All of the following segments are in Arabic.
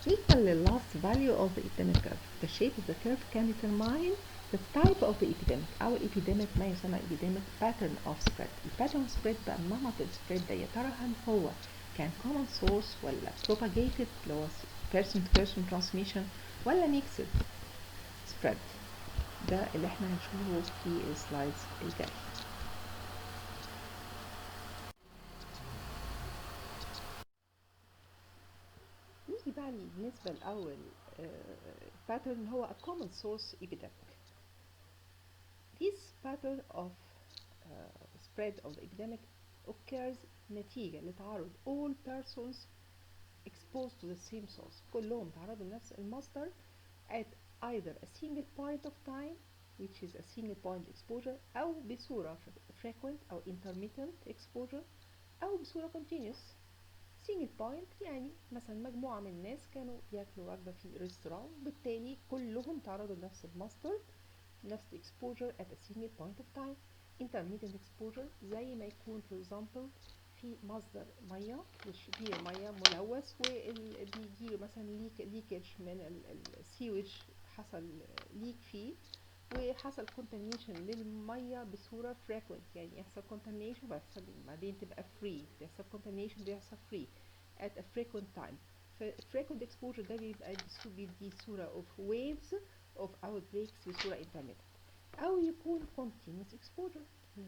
equal the last value of the epidemic curve. The shape of the curve can determine the type of the epidemic. أو epidemic ما يسمى epidemic pattern of spread. pattern of spread بقى نمط السبريد ده يا ترى هل هو كان common source ولا propagated اللي هو person to person transmission ولا mixed spread. ده اللي احنا هنشوفه في السلايدز الجاي. نيجي بقى بالنسبة لأول pattern هو a common source epidemic. This pattern of spread of the epidemic occurs نتيجة لتعرض all persons exposed to the same source. كلهم تعرضوا لنفس المصدر at either a single point of time which is a single point exposure أو بصورة frequent أو intermittent exposure أو بصورة continuous. single point يعني مثلا مجموعة من الناس كانوا بياكلوا وجبة في ريستوران بالتالي كلهم تعرضوا لنفس المصدر نفس exposure at a single point of time. intermittent exposure زي ما يكون for example في مصدر ميه بير ميه ملوث وبيجي مثلا ليكج من السيوج حصل ليك فيه وحصل contamination للميه بصوره frequent يعني يحصل contamination بعدين تبقى free بيحصل contamination بيحصل free at a frequent time. frequent exposure ده بيبقى بيدي صوره of waves of outbreaks بصورة intermittent أو يكون continuous exposure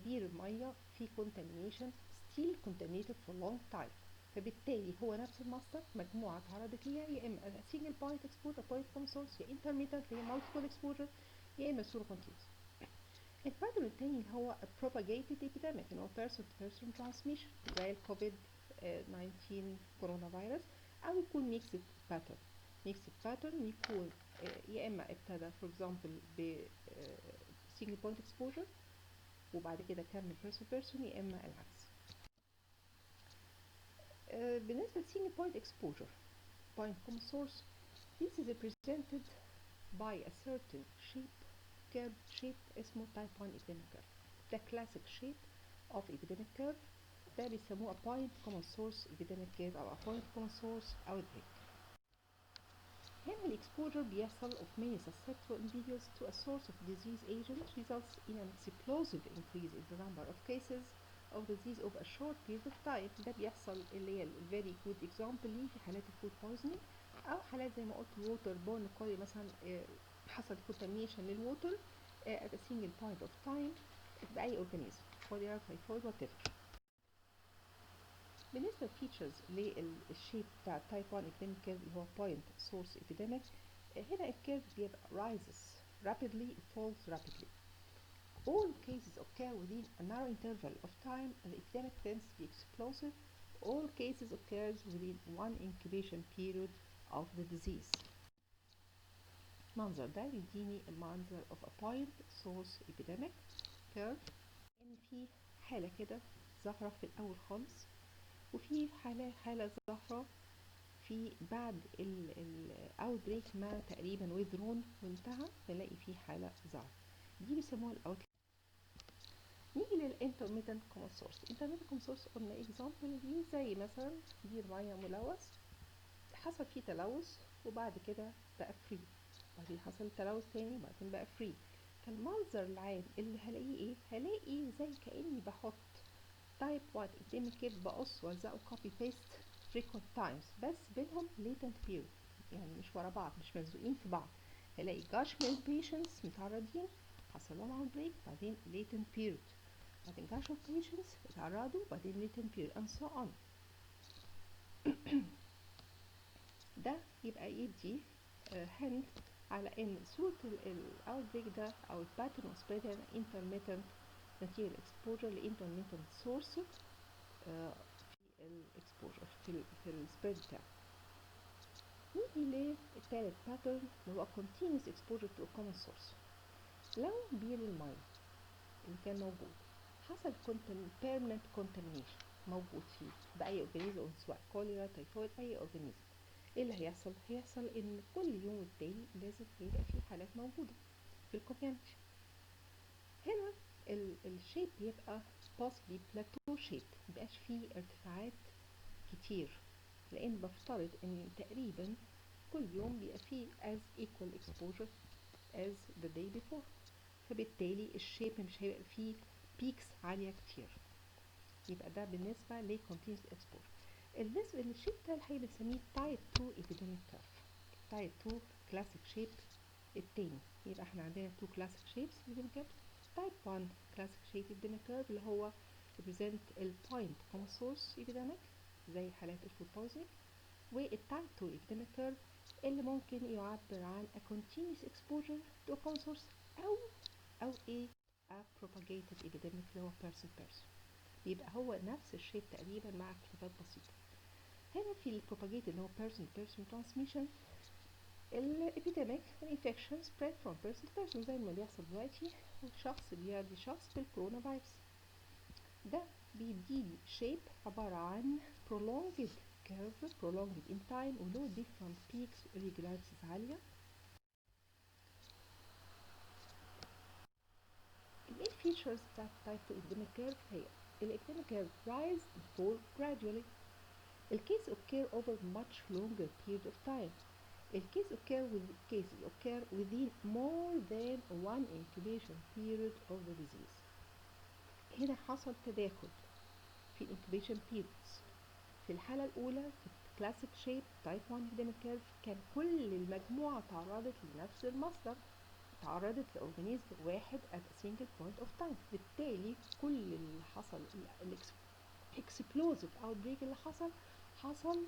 بير المية في contamination still contaminated for long time فبالتالي هو نفس المصدر مجموعة تعرضت ليها يا إما single point exposure point common source يا intermittent يا multiple exposure يا إما صورة continuous. الباترن التاني اللي هو propagated epidemic اللي هو person to person transmission زي الكوفيد 19 كورونا فيروس أو يكون mixed pattern. mixed pattern يكون يا إما ابتدى for example ب single point exposure وبعد كده كمل person to person يا إما العكس. بالنسبة ل single point exposure point common source this is represented by a certain curve shape اسمه type 1 epidemic curve. ده classic shape of epidemic curve ده بيسموه a point common source epidemic curve أو a point common source outbreak. هنا الإكسبوجر بيحصل of many susceptible individuals to a source of disease agent results in an explosive increase in the number of cases of disease over a short period of time. ده بيحصل اللي هي very good example ليه في حالات الفود poisoning أو حالات زي ما قلت water borne كولي مثلا حصل contamination للووتر at a single point of time بأي organism كوليرا تايفويد whatever. بالنسبة للفيتشرز للشيب بتاع تايب 1 epidemic curve اللي هو point source epidemic هنا الكيرف بيبقى rises rapidly falls rapidly. All cases occur within a narrow interval of time and the epidemic tends to be explosive. All cases occurs within one incubation period of the disease. المنظر ده بيديني المنظر of a point source epidemic curve إن في حالة كده ظاهرة في الأول خالص وفي حالة ظاهرة في بعد الاوتبريك ما تقريبا withdrawn وانتهى بنلاقي في حالة ظهر دي بيسموها الاوت. نيجي للانترميتنت كومن سورس. الانترميتنت كومن سورس قلنا اكزامبل دي زي مثلا بير ميه ملوث حصل فيه تلوث وبعد كده بقى فري بعدين حصل تلوث تاني وبعدين بقى فري. فالمنظر العام اللي هلاقيه ايه؟ هلاقي زي كأني بحط تايب 1 epidemic curve بقص والزقه كوبي بيست frequent times بس بينهم latent period يعني مش ورا بعض مش ملزوقين في بعض. هلاقي gush من patients متعرضين حصل لهم outbreak بعدين latent period بعدين gush of patients اتعرضوا بعدين latent period and so on. ده يبقى يدي hint على ان صورة الاوتبريك ده او الباترن اوف سبريد هنا intermittent نتيجة exposure ل intermittent source في الاكسبوجر في السبريد بتاعه. نيجي للتالت باترن اللي هو continuous exposure to a common source. لو بير المية اللي كان موجود حصل permanent contamination موجود فيه بأي أورجانيزم سواء كوليرا تايفويد أي أورجانيزم ايه اللي هيحصل؟ هيحصل ان كل يوم والتاني لازم يبقى فيه حالات موجودة في الكوميونتي. هنا الشيب بيبقى possibly plateau shape مبقاش فيه ارتفاعات كتير لان بفترض ان تقريبا كل يوم بيبقى فيه as equal exposure as the day before، فبالتالي الشيب مش هيبقى فيه بيكس عالية كتير. يبقى ده بالنسبة ل continuous exposure. بالنسبة للشيب ده الحقيقة بنسميه type 2 epidemic curve. type 2 classic shape التاني. يبقى احنا عندنا two classic shapes epidemic curves. type 1 classic shape epidemic curve اللي هو represent ال point common source epidemic زي حالات الفود poisoning، والتايب 2 epidemic curve اللي ممكن يعبر عن a continuous exposure to a common source أو a propagated epidemic اللي هو person person. بيبقى هو نفس الشيب تقريبا مع اختلافات بسيطة. هنا في ال propagated اللي هو person to person transmission، ال epidemic infection spread from person to person زي ما بيحصل دلوقتي، وشخص بيعدي شخص بالكورونا فيروس. ده بيديلي shape عبارة عن prolonged curve prolonged in time وله different peaks و irregularities عالية. ال features بتاعت type 2 epidemic curve هي ال epidemic curve rise and fall gradually. ال case occur over much longer period of time. ال cases occur within more than one incubation period of the disease. هنا حصل تداخل في incubation periods. في الحالة الأولى في classic shape type 1 epidemic curve كان كل المجموعة تعرضت لنفس المصدر، تعرضت لأورجانيزم واحد at a single point of time. بالتالي كل اللي حصل explosive outbreak اللي حصل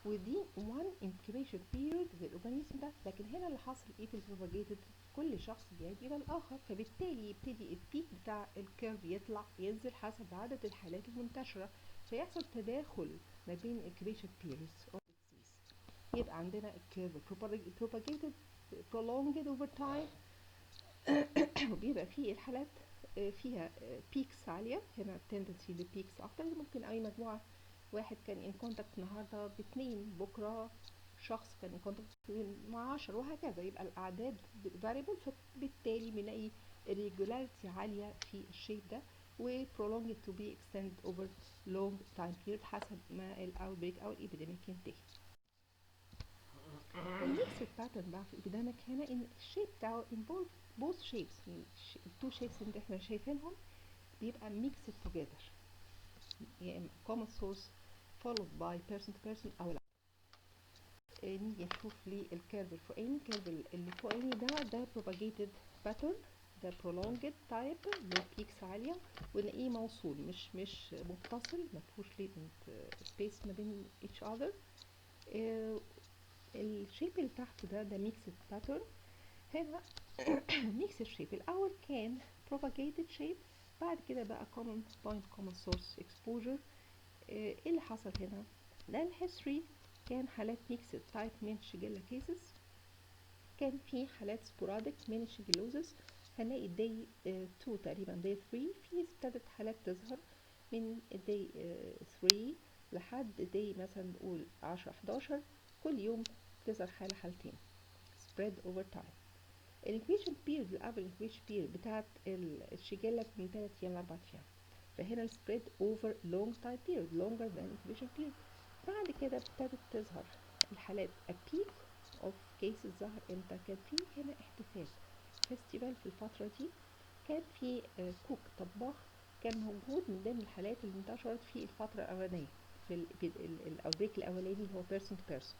within one incubation period للأورجانيزم ده. لكن هنا اللي حصل ايه في البروباجيتد؟ كل شخص بيعدي إلى الآخر، فبالتالي يبتدي البيك بتاع الكيرف يطلع ينزل حسب عدد الحالات المنتشرة، فيحصل تداخل ما بين incubation periods of disease. يبقى عندنا الكيرف propagated prolonged over time وبيبقى فيه الحالات فيها بيكس عالية. هنا tendency للبيكس أكتر. ممكن أي مجموعة واحد كان ان كونتاكت النهارده باتنين، بكره شخص كان ان كونتاكت مع 10 وهكذا. يبقى الاعداد فاريبل، فبالتالي بنلاقي irregularity عاليه في الشيب ده و prolonged to be extended over long time period حسب ما الاوتبريك او الابيديميك ينتهي. الميكس باترن بقى في الابيديميك هنا ان الشيب بتاعه involve both shapes. التو شيبس اللي احنا شايفينهم بيبقى mixed together، يا اما common source followed by person to person او لا. نيجي نشوف لي الكيرف الفوقاني. الكيرف اللي فوقاني ده propagated pattern، ده prolonged type له بيكس عالية ونلاقيه موصول مش متصل، مفهوش latent space ما بين each other. الشيب اللي تحت ده mixed pattern. هنا mixed shape الأول كان propagated shape، بعد كده بقى common point common source exposure. ايه اللي حصل هنا؟ ده الهيستوري كان حالات ميكسد تايب من شيجيلا كيسز، كان في حالات سبوراديك من الشيجيلوزس. هنلاقي داي 2 تقريبا داي 3 في ابتدت حالات تظهر من داي 3 لحد داي مثلا نقول 10 11 كل يوم بتظهر حالة حالتين spread over time. الانكوبيشن بيريد الافريج انكوبيشن بيريد بتاعت الشيجيلا من 3 ايام ل 4 ايام، فهنا السبريد اوفر لونج تايم بيريد longer than incubation period. بعد كده ابتدت تظهر الحالات a peak of cases. ظهر امتى؟ كان في هنا احتفال فيستيفال في الفترة دي، كان في كوك طباخ كان موجود من ضمن الحالات اللي انتشرت في الفترة الأولانية في الأوتبريك الأولاني اللي هو person to person.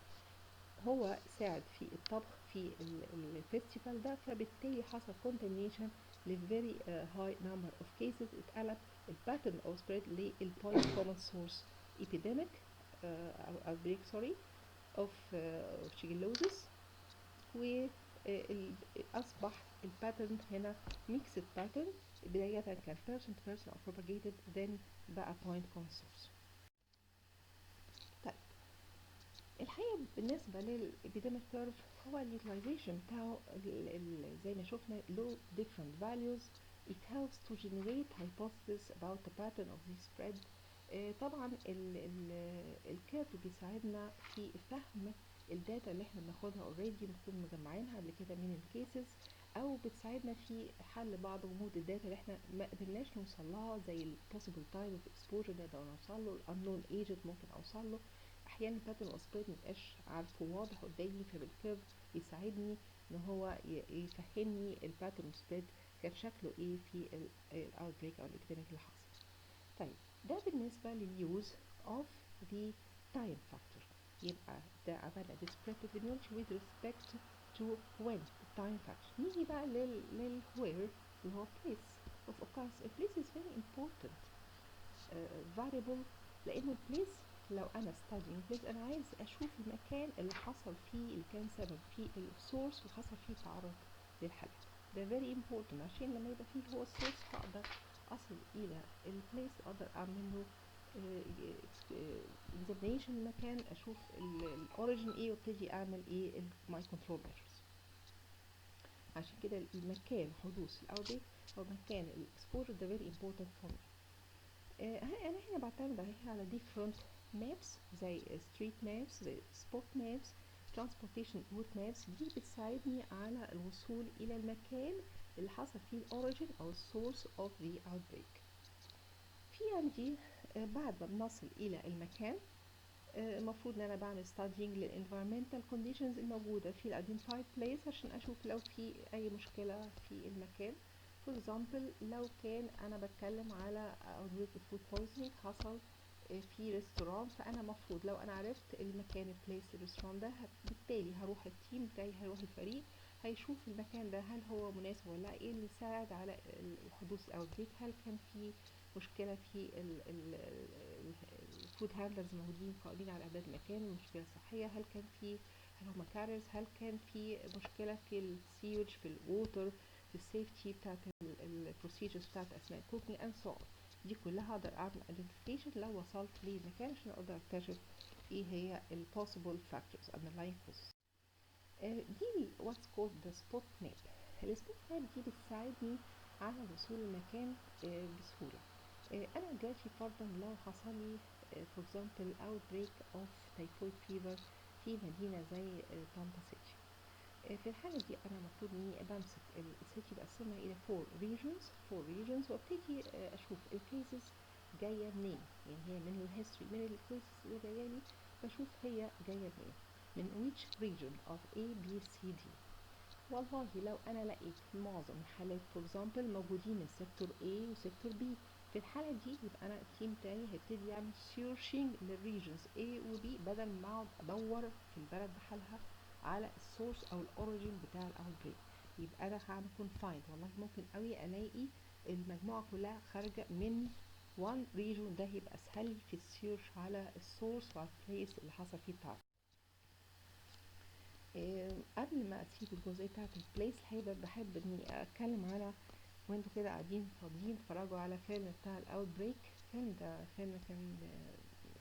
هو ساعد في الطبخ في الفيستيفال ده، فبالتالي حصل contamination ل very high number of cases. اتقلب الباترن of spread للpoint common source epidemic أو outbreak sorry of shigellosis، وأصبح الباترن هنا mixed pattern. بداية كان person to person أو propagated then بقى point common source. طيب الحقيقة بالنسبة للإبيديميك كيرف هو اليوتيلايزيشن بتاعه زي ما شفنا له different values. It helps to generate hypothesis about the pattern of the spread. طبعا الكيرف بيساعدنا في فهم الداتا اللي احنا بناخدها already بنكون مجمعينها قبل كده من الكيسز، او بتساعدنا في حل بعض غموض الداتا اللي احنا ما قدرناش نوصل لها زي ال possible time of exposure نقدر نوصل له، ال unknown agent ممكن اوصل له. احيانا الباترن والسبريد مبقاش عارفه واضح قدامي، فبالكيرف يساعدني ان هو يفهمني الباترن والسبريد كان شكله ايه في الاوتبريك او الابيديميك اللي حصل. طيب ده بالنسبه لليوز اوف the time factor. يبقى ده عملنا descriptive epidemiology with respect to when time factor. نيجي بقى where اللي هو place of occurrence. place is very important variable، لانه place لو انا studying place انا عايز اشوف المكان اللي حصل فيه، اللي كان سبب فيه السورس وحصل فيه تعرض للحالة. ده very important عشان لما يبقى فيه هو السورس هقدر اصل الى البليس، اقدر اعمل له examination المكان، اشوف الاوريجن ايه وابتدي اعمل ايه my control measures. عشان كده المكان حدوث الاوتبريك او مكان الاكسبوجر ده very important for me. انا هنا بعتمد على different maps زي street maps، زي spot maps، transportation route maps. دي بتساعدني على الوصول الى المكان اللي حصل فيه الاوريجن او source of the outbreak. في عندي بعد ما بنصل الى المكان المفروض ان انا بعمل studying للانفيرمنتال كونديشنز الموجوده في الادنتايد بليس عشان اشوف لو في اي مشكله في المكان. فور اكزامبل لو كان انا بتكلم على outbreak of food poisoning حصل في ريستوران، فانا مفروض لو انا عرفت المكان البليس الريستوران ده بالتالي هروح التيم بتاعي، هيروح الفريق هيشوف المكان ده هل هو مناسب ولا لا، ايه اللي ساعد على حدوث الاوتبريك، هل كان في مشكله في الفود هاندلرز موجودين قائمين على اعداد المكان، المشكله الصحيه، هل هم كاريرز، هل كان في مشكله في السيوج، في الووتر، في السيفتي بتاعت البروسيجرز بتاعت اثناء الكوكينج اند سو. دي كلها اقدر اعمل ايدنتيفيكيشن لو وصلت للمكان عشان اقدر اكتشف ايه هي البوسيبل فاكتورز underlying causes. دي what's called the spot map. السبوت ماب دي بتساعدني على الوصول للمكان بسهولة. انا دلوقتي فرضا لو حصل لي for example outbreak of typhoid fever في مدينة زي طنطا سيتي. في الحالة دي انا المفروض اني بمسك السيتي بقسمها الى 4 regions وابتدي اشوف الكيسز جاية منين، يعني هي من الهيستوري من الكيسز اللي جاية لي بشوف هي جاية منين، من which region of A B C D. والله لو انا لقيت معظم الحالات فور اكزامبل موجودين من سيكتور A وسيكتور B، في الحالة دي يبقى انا التيم بتاعي هيبتدي يعمل سيرشنج للريجنز A و B بدل ما اقعد ادور في البلد بحالها على السورس او الاوريجين بتاع الاوتبريك. يبقى انا هعمل كونفايند، والله ممكن قوي الاقي المجموعة كلها خارجة من وان ريجون، ده هيبقى اسهل لي في السيرش على السورس وعلى البليس اللي حصل فيه التعرض. قبل ما اسيب الجزئيه بتاعه البليس الحقيقه بحب اني اتكلم على وانتوا كده قاعدين فاضيين اتفرجوا على فيلم بتاع الاوت بريك. الفيلم ده فيلم كان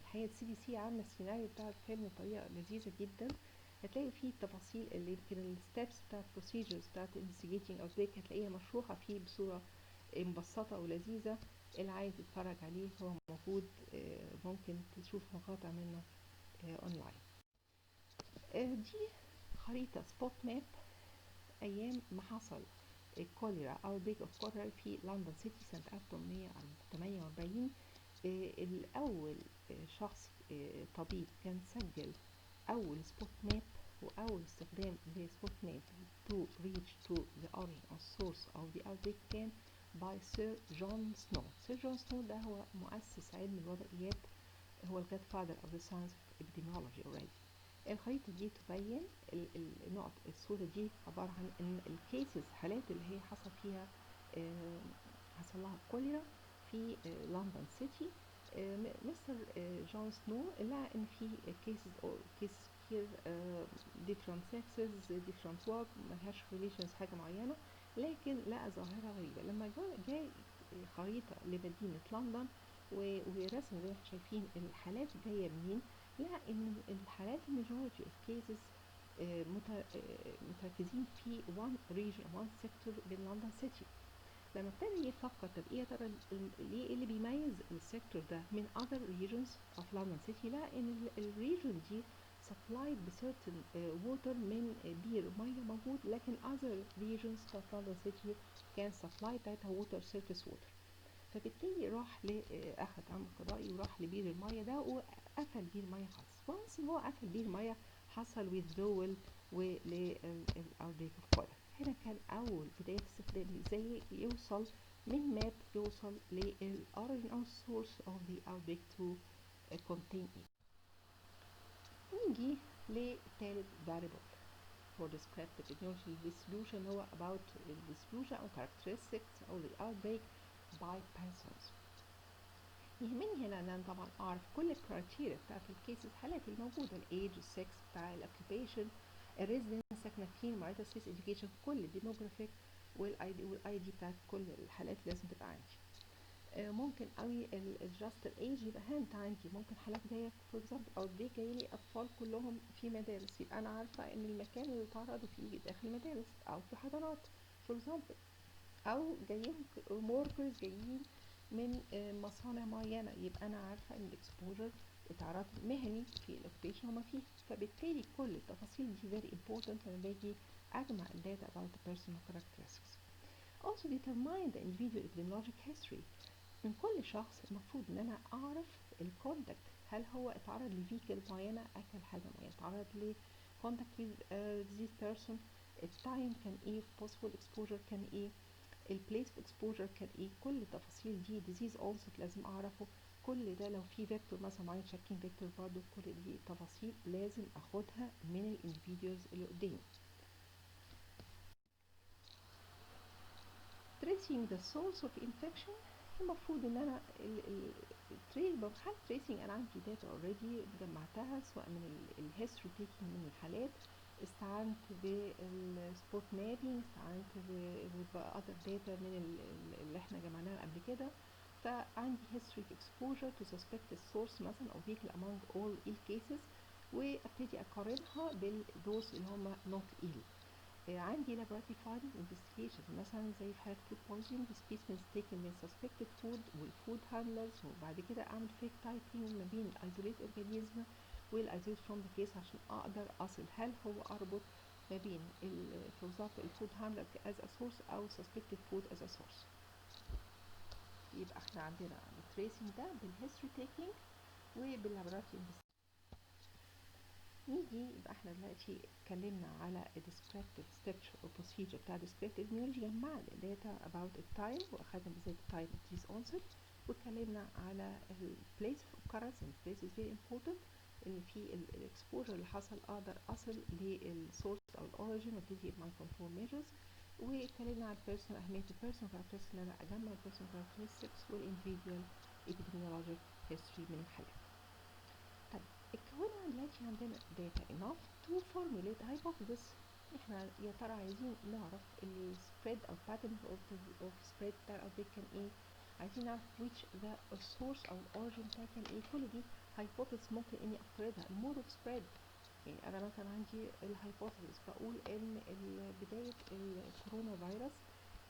الحقيقه CDC عامله السيناريو بتاع الفيلم بطريقه لذيذه جدا. هتلاقي فيه التفاصيل اللي يمكن الستبس بتاعه البروسيجرز بتاعه investigating outbreak هتلاقيها مشروحه فيه بصوره مبسطه ولذيذه. اللي عايز يتفرج عليه هو موجود، ممكن تشوف مقاطع منه اونلاين. دي خريطة سبوت ماب أيام ما حصل الكوليرا أو البيك أوف كوليرا في لندن سيتي سنة 1848. الأول شخص طبيب كان سجل أول سبوت ماب وأول استخدام لسبوت ماب to reach to the origin or source of the outbreak كان by Sir John Snow. Sir John Snow ده هو مؤسس علم الوبائيات، هو ال godfather of the science of epidemiology already. الخريطة دي تبين النقط، الصورة دي عبارة عن ان الكيسز حالات اللي هي حصل فيها حصل لها كوليرا في لندن سيتي. مستر جون سنو لقى ان في كيسز كتير different sexes different work ملهاش relations حاجة معينة، لكن لقى ظاهرة غريبة لما جاي خريطة لمدينة لندن ورسم زي ما احنا شايفين الحالات جاية منين. لقى ان الحالات الماجوريتي اوف كيسز متركزين في one region one sector من لندن سيتي. لما ابتدى يفكر طب ايه يا ترى ايه اللي بيميز السيكتور ده من other regions of London City، لقى ان الريجن دي supplied بcertain water من بير ميه موجود، لكن other regions of London City كان supply بتاعتها water surface water. فبالتالي راح اخد امر قضائي وراح لبير الميه ده وقفل بير الميه خالص. وانس ان هو قفل بيه الميه حصل withdrawal وللاوتبريك اوف كولر. هنا كان اول بدايه استخدام ازاي يوصل من ماب يوصل للأوريجين أو source of the outbreak to contain it. نيجي لتالت variable for described epidemiology distribution هو about the distribution أو characteristics of the outbreak by persons. يهمني هنا ان انا طبعا اعرف كل الكرايتيريا بتاعت الكيسز حالات الموجوده، الايج، السكس بتاع الاوكيبيشن، الريزيدنس ساكنه فين، ماريتال ستيتس، education، كل الديموجرافيك والاي دي بتاعت كل الحالات لازم تبقى عندي. ممكن قوي الجاست الايج يبقى هانت عندي، ممكن حالات جايه فور اكزامبل او دي جاي لي اطفال كلهم في مدارس، يبقى انا عارفه ان المكان اللي تعرضوا فيه داخل المدارس او في حضانات فور اكزامبل، او جايين وركرز جايين من مصانع معينه، يبقى انا عارفه ان الاكسبوجر اتعرض مهني في الاوكيبيشن هما فيه. فبالتالي كل التفاصيل دي very important لما باجي اجمع الداتا about the personal characteristics. Also determine the individual epidemiologic history. من كل شخص المفروض ان انا اعرف الكونتاكت، هل هو اتعرض لفيكل معينه، اكل حاجه معينه، اتعرض لكونتاكت with disease person، التايم كان ايه، possible exposure كان ايه، البليس اوف اكسبوجر كان ايه، كل التفاصيل دي، ديزيز اونست لازم اعرفه، كل ده لو في فيكتور مثلا معين شاكين فيكتور برضه، كل دي تفاصيل لازم اخدها من الانديفيدوالز اللي قدامي. tracing the source of infection، المفروض ان انا حالة tracing انا عندي داتا اوريدي جمعتها سواء من الهيستوري تيكينج من الحالات، استعنت بالسبوت مابينج، استعنت بأذر داتا من اللي احنا جمعناها قبل كده، فعندي history of exposure to suspected source مثلا او vehicle among all ill cases، وابتدي اقارنها بالدوز اللي هم not ill. عندي laboratory finding investigation مثلا زي في حالة food poisoning، specimens taken من suspected food والfood handlers، وبعد كده اعمل fake typing ما بين isolate organism والايزوليت from the case عشان اقدر اصل هل هو اربط ما بين for example الفود هاندلر as a source او suspected food as a source. يبقى احنا عندنا التريسنج ده بالهيستوري تيكينج وباللابوراتوري. نيجي يبقى احنا دلوقتي اتكلمنا على الديسكريبتيف ستراكشر او بروسيجر بتاع الديسكريبتيف epidemiology، جمعنا داتا about التايم واخدنا بالذات التايم of disease onset، واتكلمنا على البليس اوف occurrence and place is very important، ان في الاكسبوجر اللي حصل اقدر اصل للسورس او الاوريجين وابتدي مع كنترول ميجرز، واتكلمنا على البيرسونال اهميه البيرسونال كاركترستكس ان انا اجمع البيرسونال كاركترستكس والانديفيدوال epidemiologic history من الحالات. طيب اتكونا دلوقتي عندنا data enough to formulate hypothesis. احنا يا ترى عايزين نعرف ال spread او pattern of spread بتاع الاوتبريك كان ايه، عايزين نعرف which the source او origin بتاعي كان ايه، كل دي hypothesis ممكن اني افترضها. المود of spread، يعني انا مثلا عندي الهايبوثيسيس بقول ان بداية الكورونا فيروس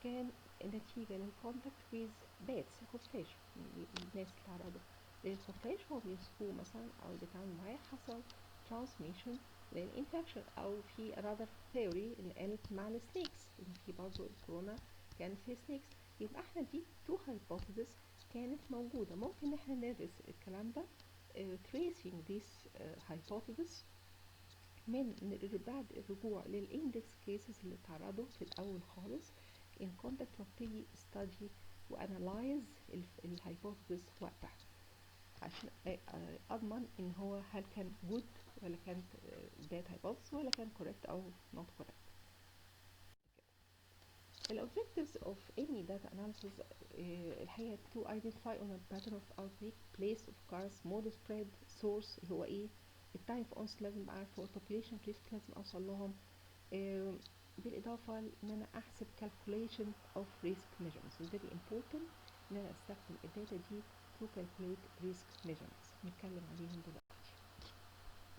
كان نتيجة للكونتاكت with bats، خفاش، الناس اللي تعرضوا للخفاش هو بيمسكوه مثلا او بيتعاملوا معاه حصل transmission للانفكشن، او في another theory اللي قالت مع السنيكس ان في برضه الكورونا كان في سنيكس. يبقى احنا دي تو hypothesis كانت موجودة، ممكن احنا ندرس الكلام ده tracing this hypothesis من بعد الرجوع للاندكس كيسز اللي اتعرضوا في الاول خالص in contact، وابتدي study وانالايز الهايبوثيسيس وقتها عشان اضمن ان هو هل كان good ولا كانت bad hypothesis ولا كان correct او not correct. The objectives of any data analysis الحقيقة to identify on a pattern of outbreak, place of occurrence, mode of spread, source اللي هو ايه، التايم في onset لازم اعرفه، population risk لازم اوصل لهم، بالاضافة ان انا احسب calculation of risk measurements. It's very important ان انا استخدم الداتا دي to calculate risk measurements، نتكلم عليهم دلوقتي.